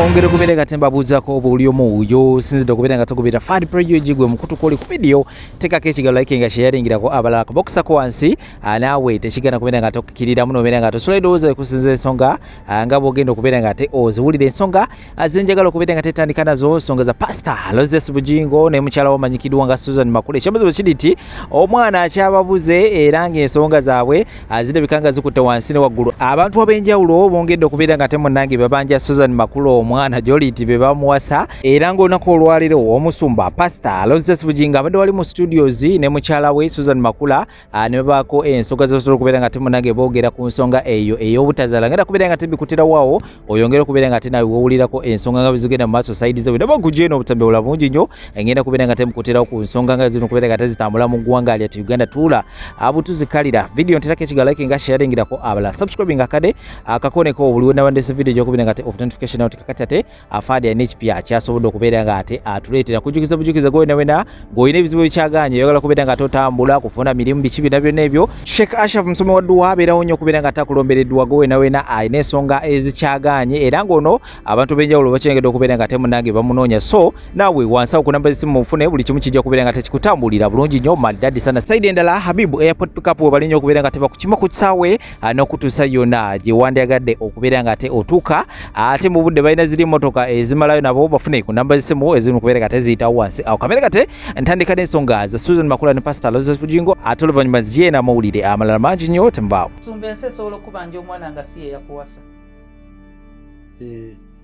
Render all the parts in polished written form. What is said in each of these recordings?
nongere kubeera nga tembabuuzako buli omu oyo sinzidde okubeera nga togoberera Fadi Project gwe mukutu koli ku video tekako ekigalo like nga sharingirako abalala kabokisako wansi naawe tekigana kubeera nga tokkirira muno obeera nga tosula edowooza ekusinza ensonga nga bwogenda okubeera nga te oziwulira ensonga zenjagala okubeera nga tetandika nazo nsonga za Pastor Lozes Bujingo ne mukyala wamanyikiddwa nga Susan Makule. Ekyabuzibu kiri nti omwana akyababuze era ng'ensonga zaabwe zirabika nga zikutte wansi ne waggulu. Abantu ab'enjawulo bongedde okubeera nga temunnange babanja Susan Makule omwana Joliti be bamuwasa era ng'olunaku olwaliro omusumba Pastor Lozes Bujingo abadde wali mu studios ne mukyala we Susan Makula ne babaako ensonga zosobola okubeera nga temunnange boogera ku nsonga eyo ey'obutazaala ngenda kubeera nga tebikutira waawo oyongera okubeera nga tenawe wowulirako ensonga nga bizigenda mu maaso sayidi ze bwedaba gujeno obutambe bula bungi nnyo engenda kubeera nga temukutirawo ku nsonga nga zino kubeera nga tezitambula mu ggwanga lyati Uganda tuula abutuzikalira video nterako ekigalo like nga sharingirako abalala subscribing akade akakoneko obuliwo nabandese video gyokubeera nga te of notification out kakati ate Fadi ya NHP akyasobodde okubeera nga ate atuleetera kujukiza gwe wena ng'olina ebizibu ebikyaganye oyagala kubeera nga totambula kufuna mirimu biki byonna byonna ebyo Sheikh Ashraf Musomi wa Dduwa abeerawo nnyo okubeera nga takulombereddwa gwe wena alina ensonga ezikyaganye era ng'ono abantu b'enjawulo bakyengedde okubeera nga temunnange bamunoonya so naawe wansawo ku namba z'essimu mufune buli kimu kijja kubeera nga tekikutambulira bulungi nnyo maddadi sana saidi endala Habibu Airport Pickup we balinnya okubeera nga tebakukima ku kisaawe n'okutuusa yonna gye wandyagadde okubeera nga te otuuka ate mu budde balina ziri emmotoka ezimalayo nabo bafune ku namba z'essimu eziri mu kubeera nga teziyitawo wansi awo kamere kate ntandika n'ensonga za Susan Makula ne Pastor Lozes Bujingo ate oluvannyuma zigyena amawulire amalala mangi nnyo temubaawo sumba ensi esobola okubanja omwana nga si ye yakuwasa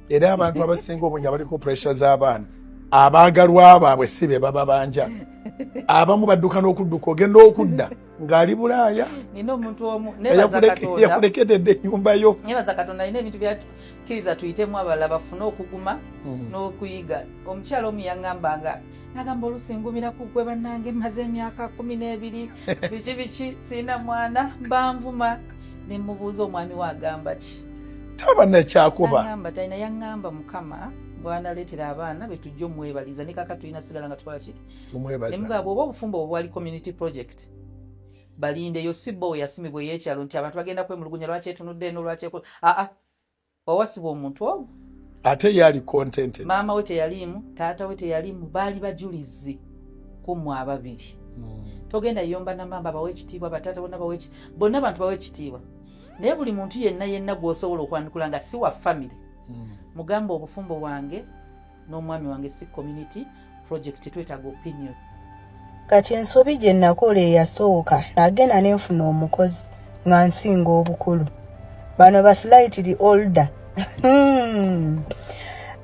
era abantu abasinga obungi abaliko pressure z'abaana abaagalwa baabwe si be bababanja abamu badduka n'okudduka ogenda okudda ng'ali Bulaaya nina omuntu omu yakulekededde ennyumba yo nebaza Katonda alina ebintu byakkiriza tuyitemu abalala bafune okuguma n'okuyiga omukyala omu yaŋŋambanga nagamba olusingumira ku gwe bannange mmaze emyaka 12 biki siina mwana mbanvuma ne mubuuza omwami wagamba ki taba nekyakuba ngamba talina yaŋŋamba Mukama bwanaleetera abaana betujja omwebaliza ne kaka tulina sigala nga tukola ki nemugamba oba obufumbo obwo bwali community project balindeyo sibbo we yasimibwa ey'ekyalo nti abantu bagenda kwemulugunya lwaki etunudde eno lwaki wawasibwa omuntu ogwo ate yali content maama we teyalimu taata we teyalimu baali bajulizi kummwe ababiri togenda yomba namamba bawe ekitiibwa bataata bonna bantu bawe ekitiibwa naye buli muntu yenna gw'osobola okwandikula nga si wa family mugamba obufumbo bwange n'omwami wange si community project twetaaga opinion kati ensobi gye nakola eyasooka nagenda nenfuna omukozi nga nsinga obukulu bano ba slightly older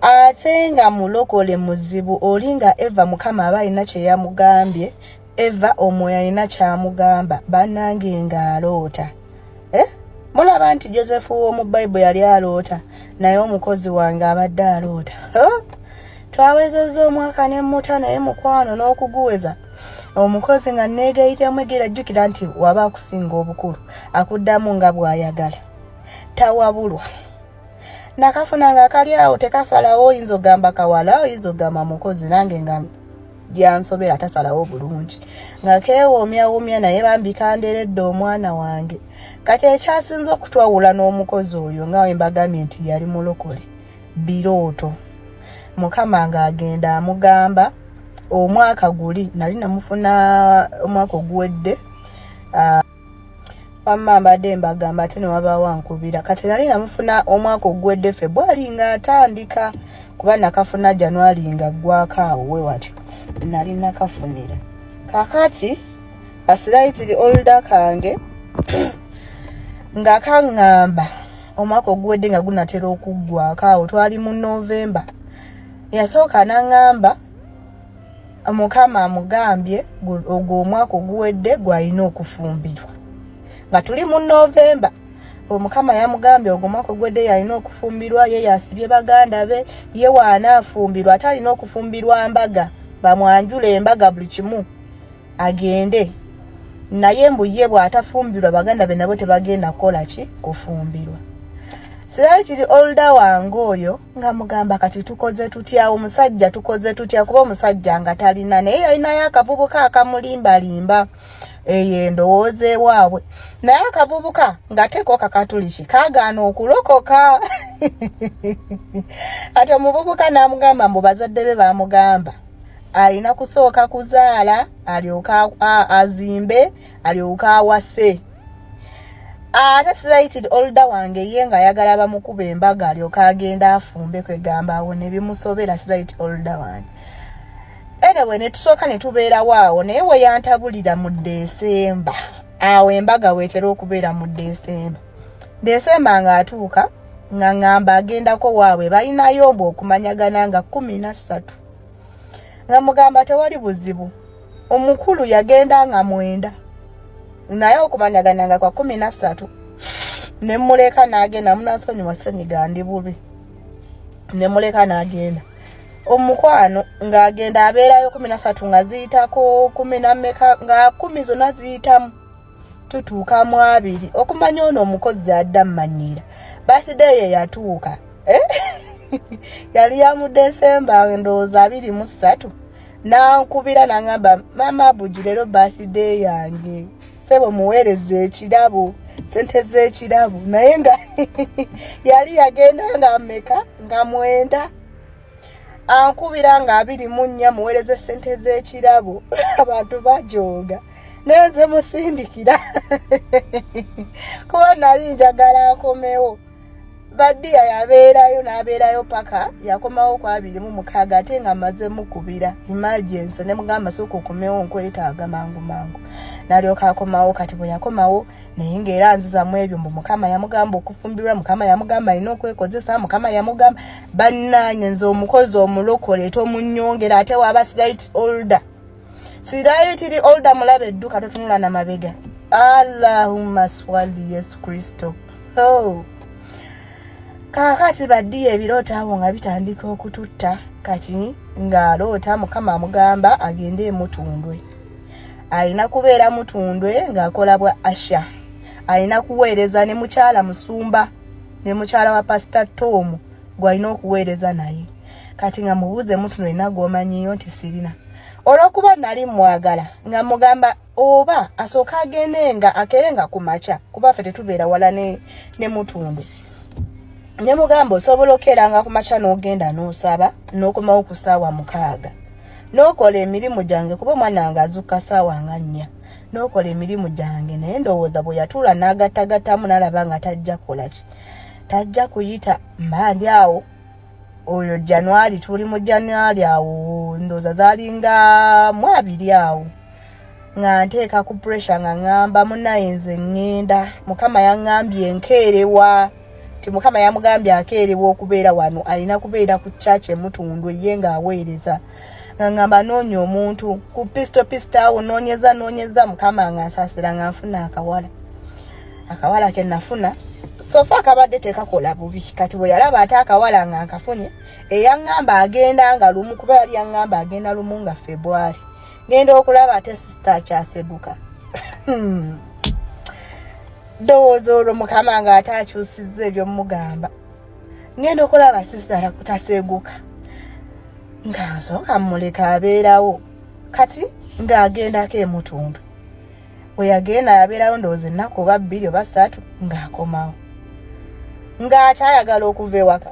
ate nga mulokole muzibu oli nga Eva Mukama aba alina kye yamugambye Eva omwoyo alina kyamugamba bannange ng'aloota mulaba nti Joseph w'omu Bible yali aloota naye omukozi wange abadde aloota twawezezza omwaka ne muta naye mukwano n'okuguweza omukozi nga neegayitamu egera jjukira nti waba akusinga obukulu akuddamu nga bw'ayagala tawabulwa nakafuna nga kali awo tekasalawo oyinza ogamba kawala oyinza ogamba mukozi nange nga byansobera tasalawo bulungi nga keewoomyawomya naye bambikanderedde omwana wange kati ekyasinza okutwawula n'omukozi oyo nga wembagambye nti yali mulokole birooto Mukama ng'agenda amugamba omwaka guli nali namufuna omwaka oguwedde wamma mbadde mbagamba ate ne wabaawo ankubira kati nali namufuna omwaka oguwedde February nga atandika kuba nakafuna January nga ggwako awo we watyo nali nakafunira kakati kasiraitiri older kange nga kaŋŋamba omwaka oguwedde nga gunatera okuggwako awo twali mu November yasooka n'aŋŋamba Mukama amugambye ogwo omwaka oguwedde gwalina okufumbirwa nga tuli mu November Mukama yamugambye ogwo omwaka oguwedde yalina okufumbirwa ye yasibye baganda be ye waanaafumbirwa ate alina okufumbirwa mbaga bamwanjule embaga buli kimu agende naye mbu ye bw'atafumbirwa baganda be nabo tebagenda kukola ki kufumbirwa siraitiri older wange oyo nga mugamba kati tukoze tutya omusajja tukoze tutya kuba omusajja nga talina naye yalinayo akavubuka akamulimbalimba endowooza ewaabwe naye akavubuka nga teko kakatuliki kaagaana okulokoka ate omuvubuka n'amugamba mbu bazadde be bamugamba alina kusooka kuzaala alyoka azimbe alyoka awase. Ate slighted older wange ye nga ayagala bamukuba embaga alyoka agenda afumbe kwegamba awo ne bimusobera slighted older wange. Anyway, ne tusooka ne tubeera waawo naye we yantabulira mu Desemba. Awo embaga weetera okubeera mu Desemba. Desemba ng'atuuka nga ngamba agendako waabwe balinayo mbu okumanyagana nga 13. Nga mugamba tewali buzibu. Omukulu yagenda nga 9. Naye okumanyagana nga kwa 13. Ne muleka n'agenda munasonyiwa ssenyiga ndi bubi. Ne muleka n'agenda. Omukwano ng'agenda abeerayo 13 nga ziyitako 10 mmeka nga 10 zonna ziyitamu. Tutuuka mu 2 okumanya ono omukozi adda mmanyira. Birthday ye yatuuka. Yali ya mu Desemba ndowooza 23. Nankubira n'angamba mama Buju leero birthday yange. Sebo muweereze ekirabo. Sente z'ekirabo. Naye nga yali yagenda nga mmeka nga 9. Ankubira nga 24 muweereze sente z'ekirabo. Abantu bajoga. Neze musindikira. Kuba nali njagala akomewo. Badia yabeerayo n'abeerayo paka yakomawo kwa 26 ate nga amaze mukubira emergency ne mugamba soko okomewo nkwetaaga mangu. Nalyoka akomawo kati bwe yakomawo naye ng'era nziza mu ebyo mbu Mukama yamugamba okufumbirwa, Mukama yamugamba alina okwekozesa, Mukama yamugamba bannange nze omukozi omulokole tomunnyongera ate waba slight older. Slightly older mulabe edduka totunula na mabega. Allahumma swalli Yesu Kristo. Oh. Kakati baddi ebirota abo nga bitandika okututta kati ng'aloota Mukama amugamba agende emutundwe. Alina kubeera mutundwe ng'akola bwa Asha. Alina kuweereza ne mukyala Musumba ne mukyala wa Pastor Tom gwalina okuweereza naye. Kati nga mubuuze mutundwe nagwomanyiyo nti sirina. Olwokuba nali mwagala nga mugamba oba asooka agende nga akerenga ku makya kuba ffe tetubeera wala ne mutundwe. Ne mugamba osobola okeranga ku makya n'ogenda n'osaba n'okomawo ku ssaawa 6. N'okola emirimu gyange kuba omwana nga azuuka ssaawa nga 4. N'okola emirimu gyange naye ndowooza bwe yatuula n'agattagattamu n'alaba nga tajja kukola ki. Tajja kuyita mbandi awo oyo January tuli mu January awo ndowooza zaalinga 2 awo. Nga nteeka ku pressure nga ngamba munaye nze ngenda Mukama yaŋŋambye nkeerewa. Mukama yamugambye akeerewa okubeera wano alina kubeera ku church emutundwe ye ng'aweereza. Ngamba noonya omuntu ku pisto awo noonyeza Mukama nga nsaasira nga nfuna akawala ke nafuna sofa akabadde tekakola bubi kati bwe yalaba ate akawala nga nkafunye eyaŋŋamba agenda nga lumu kuba yali yaŋŋamba agenda lumu nga February ngenda okulaba ate sister akyaseguka. Ndowooza olwo Mukama nga ate akyusizza ebyomugamba ngenda okulaba sister kutaseguka nga nsooka mmuleka abeerawo kati ng'agendako emutundwe. Bwe yagenda yabeerawo ndowooza ennaku oba 2 oba 3 ng'akomawo ng'akyayagala okuva ewaka.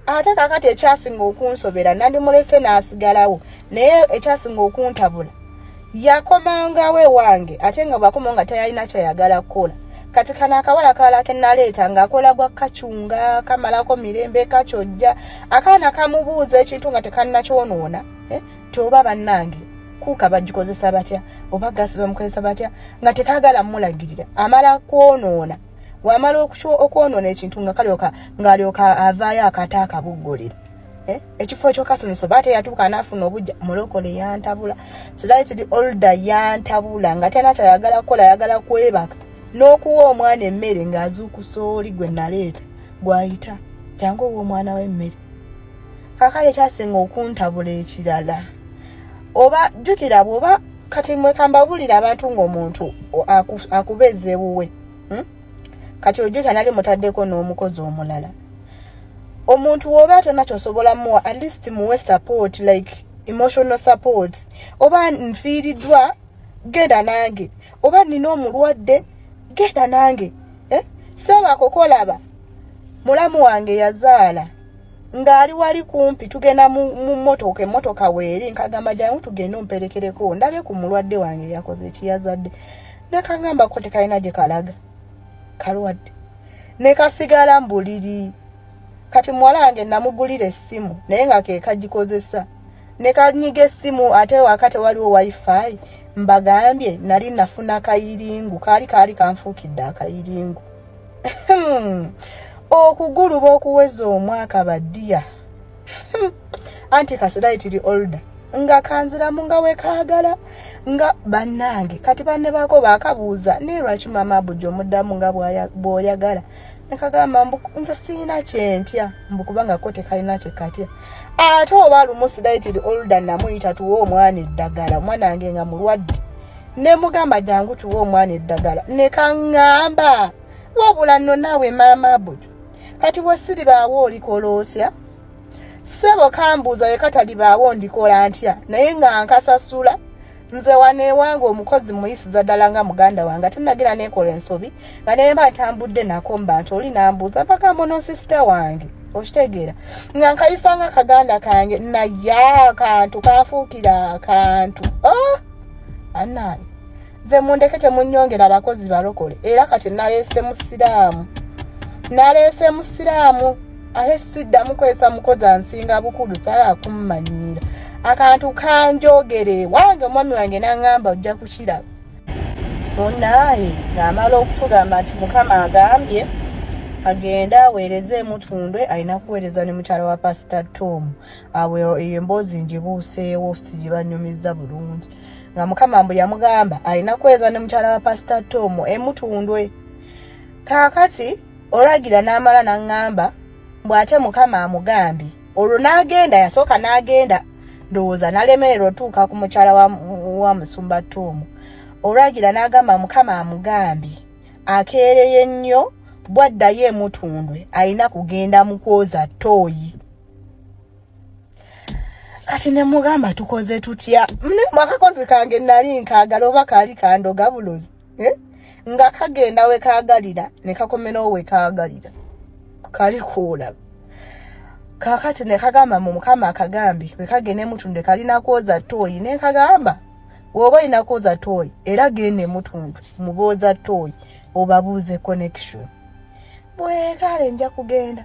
Ate kakati ekyasinga okunsobera nandimulese n'asigalawo naye ekyasinga okuntabula yakomangawo ewange ate nga bwakomawo nga tayalina kyayagala kukola. Kati kana akawala kala ke naleeta ng'akola gwa kacunga kamalako mirembe kachojja akaana kamubuuza ekintu nga tekanna kyonoona toba bannange kuuka bagikozesa batya oba gasi bamukozesa batya nga tekagala mulagirira amala kwonoona wamala okwonoona ekintu nga ng'alyoka avaayo akata akabuggolera ekifo ekyokasomesa bate yatuuka n'afuna obujja mulokole yantabula slightly older yantabula nga tena kyayagala kukola ayagala kwebaka n'okuwa omwana emmere ng'azuukusa oli gwe naleeta gw'ayita jangu owa omwana w'emmere. Kakale kyasinga okuntabula ekirala oba jjukira bw'oba kati mwekambabulira abantu ng'omuntu akubeza ewuwe kati ojjukira nali mutaddeko n'omukozi omulala omuntu w'oba tonna ky'osobola muwa at least muwe support like emotional support. Oba nfiiriddwa genda nange oba nina omulwadde genda nange saba kokolaba mulamu wange yazaala ng'ali wali kumpi tugenda mu motoka weeri nkagamba jangu tugende omperekereko ndabe ku mulwadde wange yakoze ekiyazadde ne kangamba ko tekalina gye kalaga kalwadde ne kasigala mbuliri kati muwala wange namugulira essimu naye nga ke kagikozesa ne kanyiga essimu ate wakati waliwo wifi mbagambye nali nafuna kayiringu kaali kanfuukidde akayiringu okugulu b'okuweza omwaka baddiya anti kasiraitiri older nga kanziramu nga wekaagala nga bannange kati banne baako baakabuuza ne lwaki mama Abuja omuddamu nga bw'oyagala nekagamba nze siina kyentya mbukubanga ko tekalina kyekatya ate oba lumu siraitiri older namuyita tuwe omwana eddagala omwana wange nga mulwadde ne mugamba jangu tuwe omwana eddagala ne kaŋŋamba wabula nno naawe mama Abuja kati wasiri baawo olikola otya sebo kambuuza ye katali baawo ndikola ntya naye nga nkasasula nze wanewange omukozi muyisiza ddala nga muganda wange ate nagira nekola ensobi nga nemba ntambudde nako mba nti oli nambuuza paka mono sister wange okitegeera nga nkayisanga akaganda kange naye akantu kafuukira akantu anayi nze mundeke temunyongera abakozi balokole era kati naleese musiraamu ate siddamu kwesa mukozi ansinga bukulu sala akummanyira akantu kanjogere wange omwami wange n'angamba ojja kukiraba munaye ng'amala okutugamba nti mukama agambye agenda aweereze Mutundwe alina kuweereza ne mukyala wa Pastor Tom awe eyo emboozi ngibuuseewo sigibanyumiza bulungi nga mukama mbu yamugamba alina kuweereza ne mukyala wa Pastor Tom Mutundwe kaakati olagira n'amala n'angamba bw'ate mukama amugambye olwo n'agenda yasooka n'agenda ndowooza nalemererwa otuuka ku mukyala wa Musumba Tom olwagira n'agamba mukama amugambye akeereye nnyo bwaddayo Mutundwe alina kugenda mu kwoza ttooyi kati ne mugamba tukoze tutya mwakakozi kange nali nkaagala oba kaali kandoga bulozi nga kagenda we kaagalira ne kakomerawo we kaagalira kali kuulaba kakati ne kagamba mu mukama akagambye we kagende Mutundwe kalina kwoza ttooyi ne kagamba woba olina kwoza ttooyi era gende Mutundwe mubooza ttooyi obabuuze connection bwe kale nja kugenda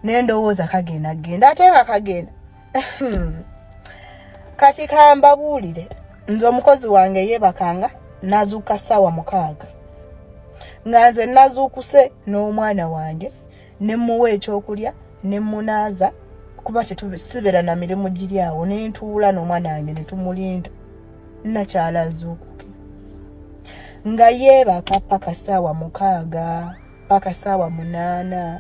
nendowooza kagenda ate nga kagenda kati kambabuulire nze omukozi wange yeebakanga nazuuka ssaawa 6 nga nze nazuukuse n'omwana wange ne muwa ekyokulya ne munaaza kuba tetusibeera na mirimu giri awo ne ntuula n'omwana wange ne tumulinda nakyala azuukuke nga yeebaka paka ssaawa 6 paka ssaawa 8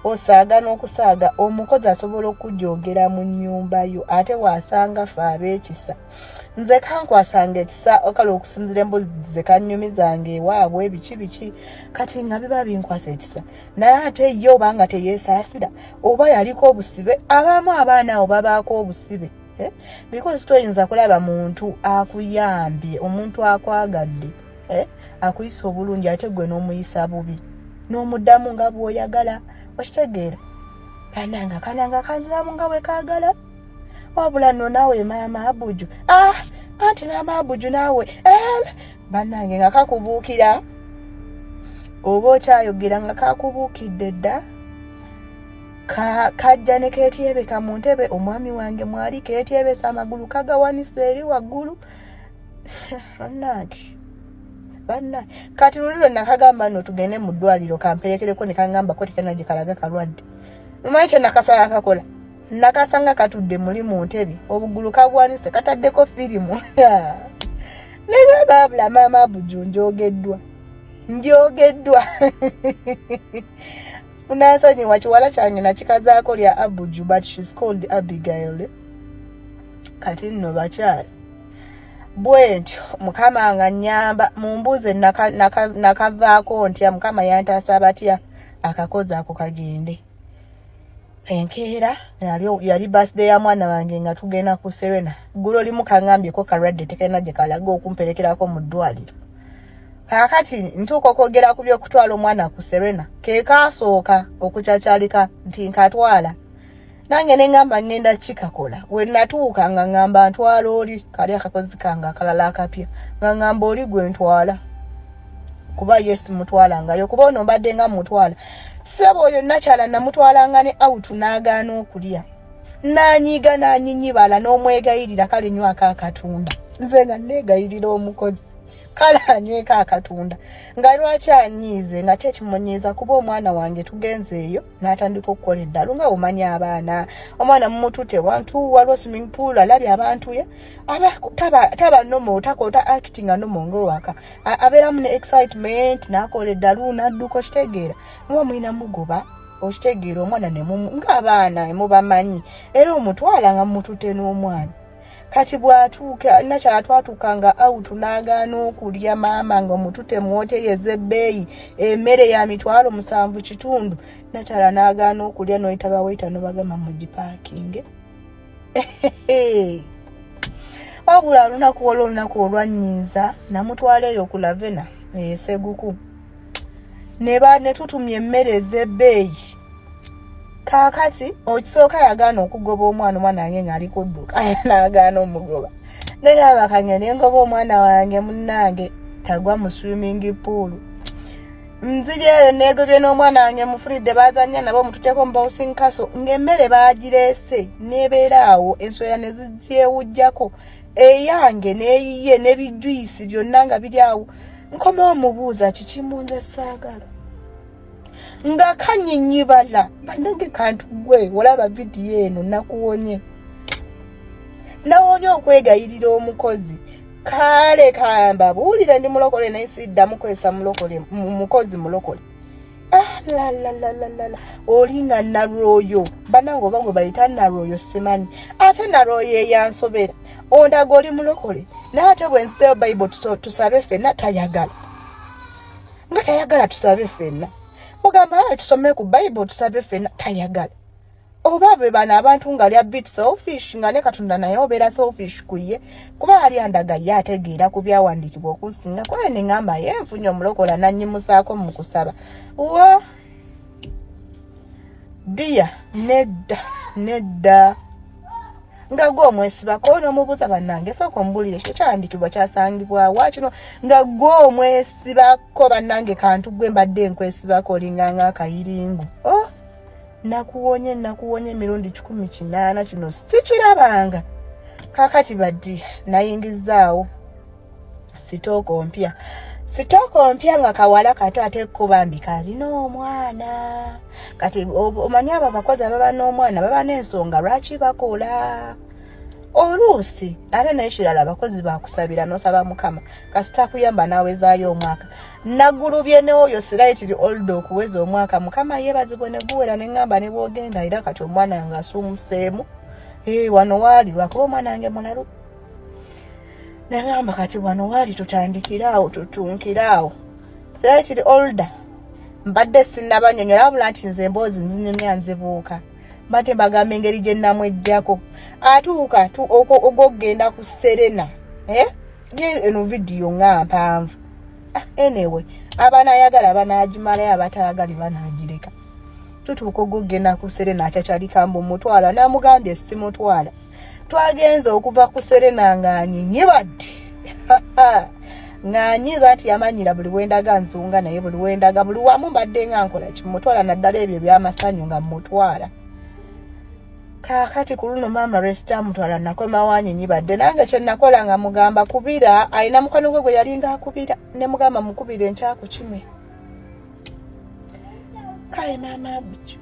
osaaga n'okusaaga omukozi asobola okujogera mu nnyumba yo ate wasanga fe ab'ekisa nze kankwasanga ekisa okala okusinzira emboozi ze kannyumizanga ewaabwe biki kati nga biba binkwasa ekisa naye ate ye oba nga teyeesaasira oba yaliko obusibe abamu abaana abo babaako obusibe because toyinza kulaba muntu akuyambye omuntu akwagadde akuyisa obulungi ate gwe n'omuyisa bubi n'omuddamu nga bw'oyagala okitegeera kananga kanziramu nga we kaagala wabula nno naawe mama Abuju anti mama Abuju naawe bannange nga kakubuukira oba okyayogera nga kakubuukidde dda kajja ne keetyebeka mu ntebe omwami wange mwali keetyebesa amagulu kagawanisa eri waggulu banna kati luliro nakagamba nno tugende mu ddwaliro kamperekereko ne kangamba ko tekana gye kalaga kalwadde mumanyi kye nakasala akakola nakasanga katudde muli mu ntebe obugulu kagwanise kataddeko firimu negamba abula mama Abuju njogeddwa unansonyiwa kiwala kyange nakikazaako lya Abuju but she's called Abigail kati nno bakyala bwentyo mukama nga nnyamba mumbuuze nakavaako ntya mukama yantaasa batya akakozi ako kagende enkeera yali birthday ya mwana wange nga tugenda ku Serena gulo limu kaŋŋambyeko kalwadde tekalina gye kalaga okumperekerako mu ddwaliro kakati ntuuka okwogera ku by'okutwala omwana ku Serena ke kaasooka okucakyalika nti nkatwala nange ne ngamba ngenda kikakola we natuuka nga ngamba ntwala oli kali akakozi kange akalala akapya nga ngamba oli gwe ntwala kuba yes mutwala ngayo kuba ono mbadde nga mutwala sebo oyo nakyala namutwalanga ne out n'agaana okulya nanyiga nanyinyibala n'omwegayirira kale nnyo akakatunda nze nga neegayirira omukozi kale anyweko akatunda nga lwaki anyiize nga kyekimunyiiza kuba omwana wange tugenze eyo n'atandika okukola eddalu nga omanya abaana omwana mumutute wantu waliwo swimming pool alabye abantu ye taba nomo takota acting nomo ngowaka abeeramu ne excitement n'akola eddalu n'adduka okitegeera muba mulina mugoba okitegeera omwana ng'abaana emubamanyi era omutwala nga mumutute n'omwana kati bwatuuka nakyala twatukanga out n'agaana okulya maama nga omutute muwoteyeze ebbeeyi emmere ya mitwalo 7.5 nakyala n'agaana okulya noyita bawayita nobagamba mugipaakinge wabula olunaku olwanyiiza namutwala eyo ku Lavena Seguku ne tutumya emmere ez'ebbeeyi kakati okisooka yagaana okugoba omwana wange ng'ali kudduka n'agaana omugoba naye abakanye ne ngoba omwana wange munnange tagwa mu swimming pool nzijeeyo neegobye n'omwana wange mufulidde bazannya nabo mututeko mu bouncing castle ng'emmere baagireese neebeera awo enswera ne zigyewujjako eyange neeyiye n'ebijwisi byonna nga biri awo nkoma omubuuza kikimunze saagala nga kanyinyibala banange kantu gwe olaba vidiyo eno nakuwonye nawonye okwegayirira omukozi kale kamba buulire ndi mulokole naye siddamu kwesa mukozi mulokole la olinga narwoyo banange oba gwe bayita narwoyo simanyi ate narwoyo eyansobera ondaga oli mulokole naate bwe nseyo Bible tusabe ffenna tayagala nga tayagala tusabe ffenna mugamba tusome ku Bible tusabe ffenna tayagala oba bwe bana abantu nga lya bit selfish nga ne Katonda naye obeera selfish kuye kuba ali andaga ye ategeera ku byawandiikibwa okunsinga kwaye ne ngamba ye nfunye omulokola nannyimusaako mu kusaba wa dia nedda nga gwe omwesibako n'omubuuza bannange sooka ombulire ekyo kyandikibwa kyasangibwa wakino nga gwe omwesibako bannange kantu gwe mbadde nkwesibako olinganga akayiringu nakuwonye emirundi 18 kino sikirabanga kakati baddi nayingizaawo sitooko mpya nga kawala kato ate kubambi kalina omwana kati omanyi abo abakozi ababa n'omwana baba n'ensonga lwaki bakola oluusi ate naye kirala abakozi bakusabira n'osaba mukama kasita kuyamba nawezaayo omwaka naggulubye n'oyo siraitiri oldo okuweza omwaka mukama yeebazibwe ne guwera ne ngamba ne bwogenda era kati omwana yange asuumuseemu wano waali lwakuba omwana wange mulalu nagamba kati wano waali tutandikiraawo tutunkiraawo siraitiri olda mbadde sinnabanyonyola wabula nti nze emboozi nzinyumya nzibuuka mbadde mbagamba engeri gye nnamweggyako atuuka ogw'okgenda ku Serena eno vidiyo nga mpanvu anyway abanayagala banagimalayo abatayagala banagireka tutuuka ogw'okgenda ku Serena akyakyalikambu mutwala namugambye simutwala twagenze okuva ku Serena ng'anyinyibadde ng'anyiza nti yamanyira buli wendaga nzunga naye buli wendaga buli wamu mbadde nga nkola kimutwala naddala ebyo byamasanyu nga mutwala kakati ku luno maama resita mutwala nakoma wanyinyibadde nange kye nakola nga mugamba kubira alina mukono gwe gwe yalinga akubira ne mugamba mukubire nkyakukime kale maama bukyo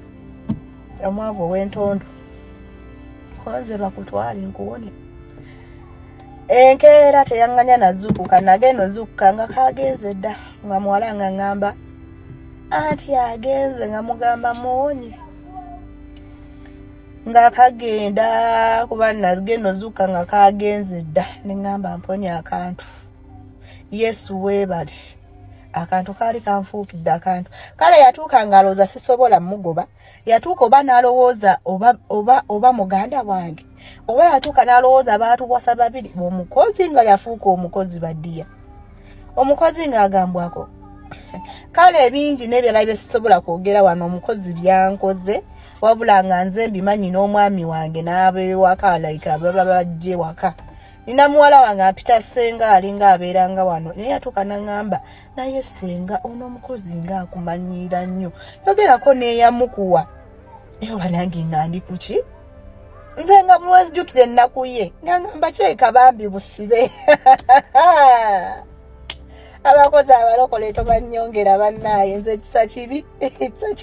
omwavu ow'entondo konze bakutwale nkuwone enkeera teyaŋŋanya nazuukuka nagenda ozuukuka nga kagenze dda nga muwala nga ŋŋamba anti agenze nga mugamba muwonye nga kagenda kuba nagenda ozuukuka nga kagenze dda ne ŋŋamba mponye akantu yesu weebali akantu kaali kanfuukidde akantu kale yatuuka ng'alowooza sisobola mugoba yatuuka oba n'alowooza oba muganda wange oba yatuuka n'alowooza baatuwasa babiri omukozi nga yafuuka omukozi baddiya omukozi ng'agambwako kale bingi n'ebirala bye sisobola kwogera wano omukozi byankoze wabula nga nze mbimanyi n'omwami wange n'abewaka like ababa bajje waka nina muwala wange apita senga alinga abeeranga wano naye yatuuka n'aŋŋamba naye senga ono omukozi ng'akumanyiira nnyo yogerako n'eyamukuwa naye oba nange nga ndi ku ki nze nga mulwezijjukira ennaku ye nga ŋŋamba kyeka bambi busibe abakozi abalokole tobanyongera bannaaye nze kisa kibi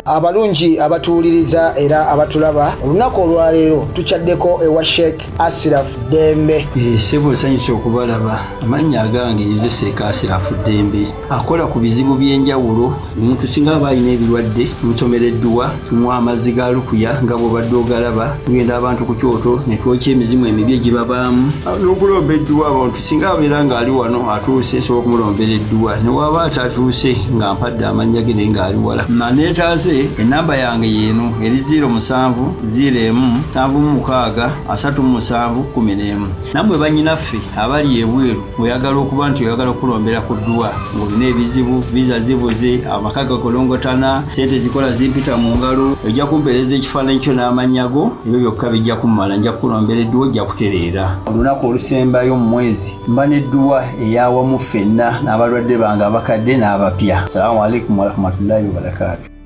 abalungi abatuwuliriza era abatulaba olunaku olwaleero tukyaddeko ewa Sheikh Ashraf Dembe. Sebo nsanyusa okubalaba. Amannya agange nze Sheikh Ashraf Dembe akola ku bizibu by'enjawulo. Omuntu singa aba alina ebirwadde musomereddwa tumuwa amazzi ga lukuya nga bw'obadde ogalaba tugenda abantu ku kyoto ne twokya emizimu emibi egibabaamu n'okulombeddwa abantu singa abeera ng'ali wano atuuse nsobola okumulombera edduwa ne waba atatuuse nga mpadde amannya ge naye ng'ali wala neetaaze ennamba yange yeeno eri 0701763711 nammwe bannyinaffe abali ebweru oyagala okuba nti oyagala okulombera ku dduwa ng'olina ebizibu viza zibuze amaka gakolongotana sente zikola zimpita mu ngalo ojja kumpeereza ekifaananyi kyo n'amannya go ebyo byokka bijja kummala nja kukulombera edduwa ojja kutereera olunaku olusembayo mu mwezi mba n'edduwa eyawamu ffenna n'abalwadde bange abakadde n'abapya. Assalamu alaikum warahmatullahi wabarakatuh.